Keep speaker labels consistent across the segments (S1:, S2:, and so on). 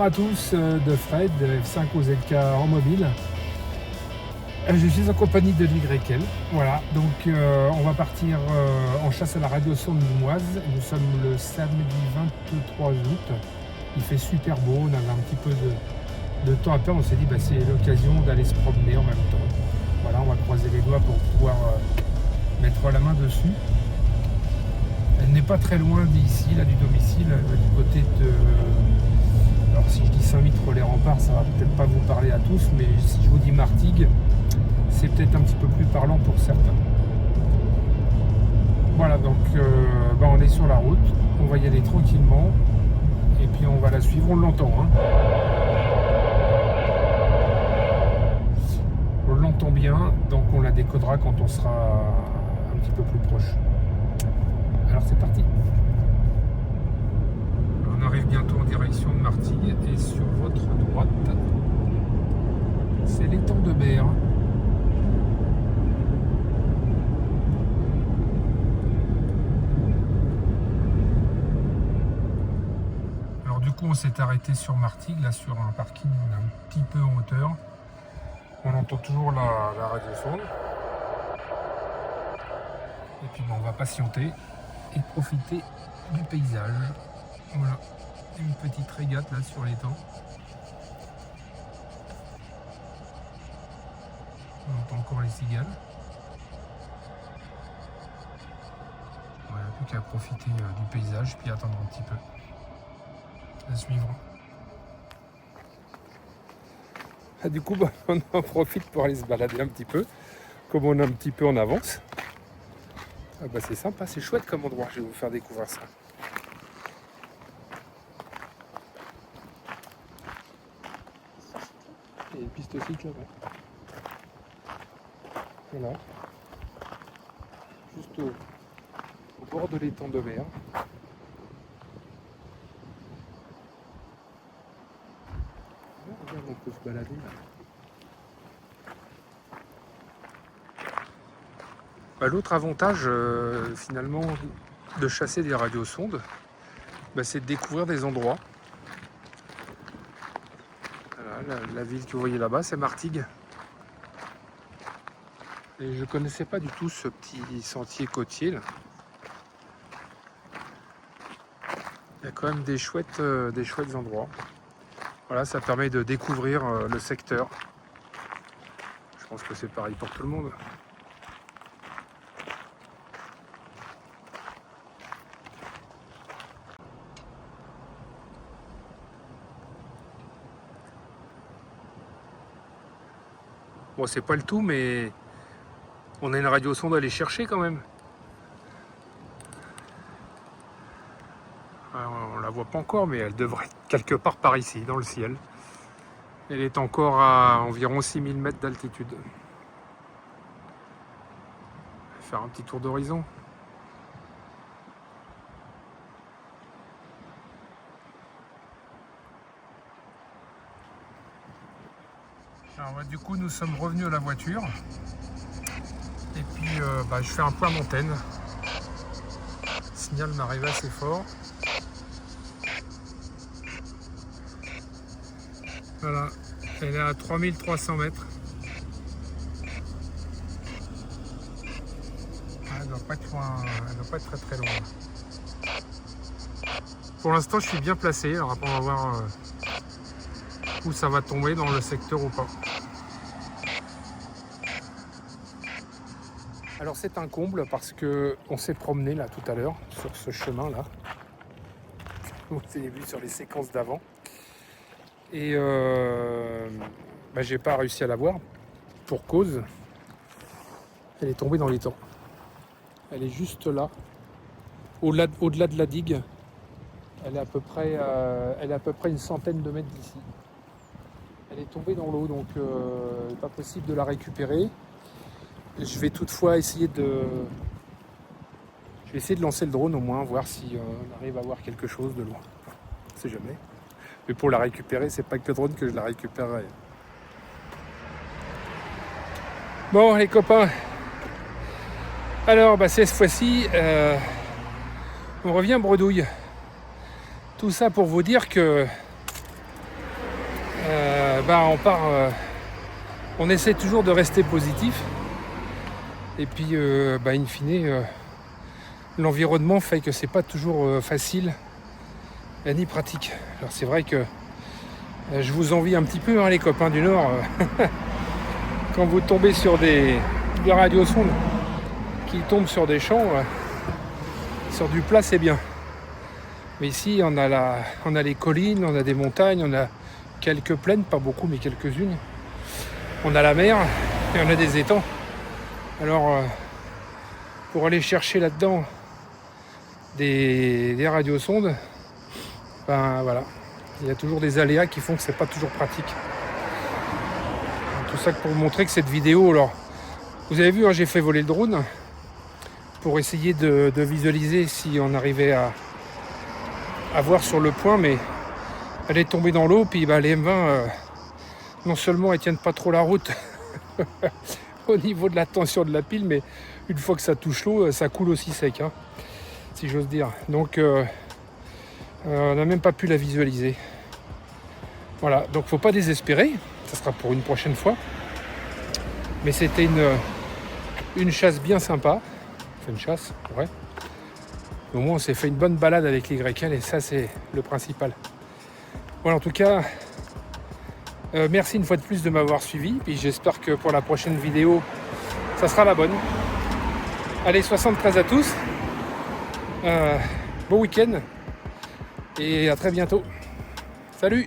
S1: à tous de Fred, de F5 aux ZK en mobile. Je suis en compagnie de Grekel. Voilà, donc on va partir en chasse à la radiosonde limoise. Nous sommes le samedi 23 août. Il fait super beau, on avait un petit peu de temps à perdre. On s'est dit c'est l'occasion d'aller se promener en même temps. Voilà, on va croiser les doigts pour pouvoir mettre la main dessus. Elle n'est pas très loin d'ici, là, du domicile, du côté de... Alors si je dis Saint-Mitre-les-Remparts, ça va peut-être pas vous parler à tous, mais si je vous dis Martigues, c'est peut-être un petit peu plus parlant pour certains. Voilà, donc on est sur la route, on va y aller tranquillement, et puis on va la suivre, on l'entend. On l'entend bien, donc on la décodera quand on sera un petit peu plus proche. Alors c'est parti. On arrive bientôt en direction de Martigues et sur votre droite, c'est l'étang de Berre. Alors du coup on s'est arrêté sur Martigues, là sur un parking, on est un petit peu en hauteur. On entend toujours la radiosonde. Et puis on va patienter et profiter du paysage. Voilà, une petite régate là sur l'étang. On entend encore les cigales. Voilà, plus qu'à profiter du paysage puis attendre un petit peu. À suivre. Du coup, on en profite pour aller se balader un petit peu, comme on est un petit peu en avance. C'est sympa, c'est chouette comme endroit, je vais vous faire découvrir ça. Et une piste cycle là-bas. Voilà. Juste au bord de l'étang de Berre. Regarde, on peut se balader là. L'autre avantage finalement de chasser des radiosondes, c'est de découvrir des endroits. Voilà, la ville que vous voyez là-bas, c'est Martigues. Et je ne connaissais pas du tout ce petit sentier côtier là. Il y a quand même des chouettes endroits. Voilà, ça permet de découvrir le secteur. Je pense que c'est pareil pour tout le monde. Bon, c'est pas le tout, mais on a une radiosonde à aller chercher quand même. Alors, on la voit pas encore, mais elle devrait être quelque part par ici, dans le ciel. Elle est encore à environ 6000 mètres d'altitude. On va faire un petit tour d'horizon. Alors, du coup, nous sommes revenus à la voiture. Et puis, je fais un point d'antenne. Le signal m'arrive assez fort. Voilà, elle est à 3300 mètres. Elle ne doit pas être loin, elle doit pas être très loin. Pour l'instant, je suis bien placé. Alors après, on va voir où ça va tomber dans le secteur ou pas. Alors c'est un comble parce que on s'est promené là tout à l'heure sur ce chemin là. Vous avez vu sur les séquences d'avant. Et j'ai pas réussi à la voir pour cause. Elle est tombée dans l'étang. Elle est juste là, au-delà de la digue. Elle est à peu près une centaine de mètres d'ici. Elle est tombée dans l'eau, donc pas possible de la récupérer. Je vais toutefois essayer de lancer le drone au moins, voir si on arrive à voir quelque chose de loin. On sait jamais. Mais pour la récupérer, c'est pas avec le drone que je la récupérerai. Bon les copains, alors cette fois-ci, on revient bredouille. Tout ça pour vous dire que On essaie toujours de rester positif. Et puis, in fine, l'environnement fait que c'est pas toujours facile ni pratique. Alors c'est vrai que je vous envie un petit peu, hein, les copains du Nord, quand vous tombez sur des radiosondes qui tombent sur des champs, sur du plat, c'est bien. Mais ici, on a les collines, on a des montagnes, on a quelques plaines, pas beaucoup, mais quelques-unes. On a la mer et on a des étangs. Alors, pour aller chercher là-dedans des radiosondes, voilà, il y a toujours des aléas qui font que c'est pas toujours pratique. Tout ça pour vous montrer que cette vidéo, alors, vous avez vu, hein, j'ai fait voler le drone pour essayer de visualiser si on arrivait à voir sur le point, mais elle est tombée dans l'eau, puis les M20, non seulement elles tiennent pas trop la route au niveau de la tension de la pile, mais une fois que ça touche l'eau, ça coule aussi sec, hein, si j'ose dire. Donc on n'a même pas pu la visualiser. Voilà, donc faut pas désespérer, ça sera pour une prochaine fois. Mais c'était une chasse bien sympa. Enfin une chasse, ouais. Au moins on s'est fait une bonne balade avec les YL et ça c'est le principal. Voilà, en tout cas, merci une fois de plus de m'avoir suivi. Puis j'espère que pour la prochaine vidéo, ça sera la bonne. Allez, 73 à tous. Bon week-end. Et à très bientôt. Salut!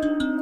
S2: Thank you.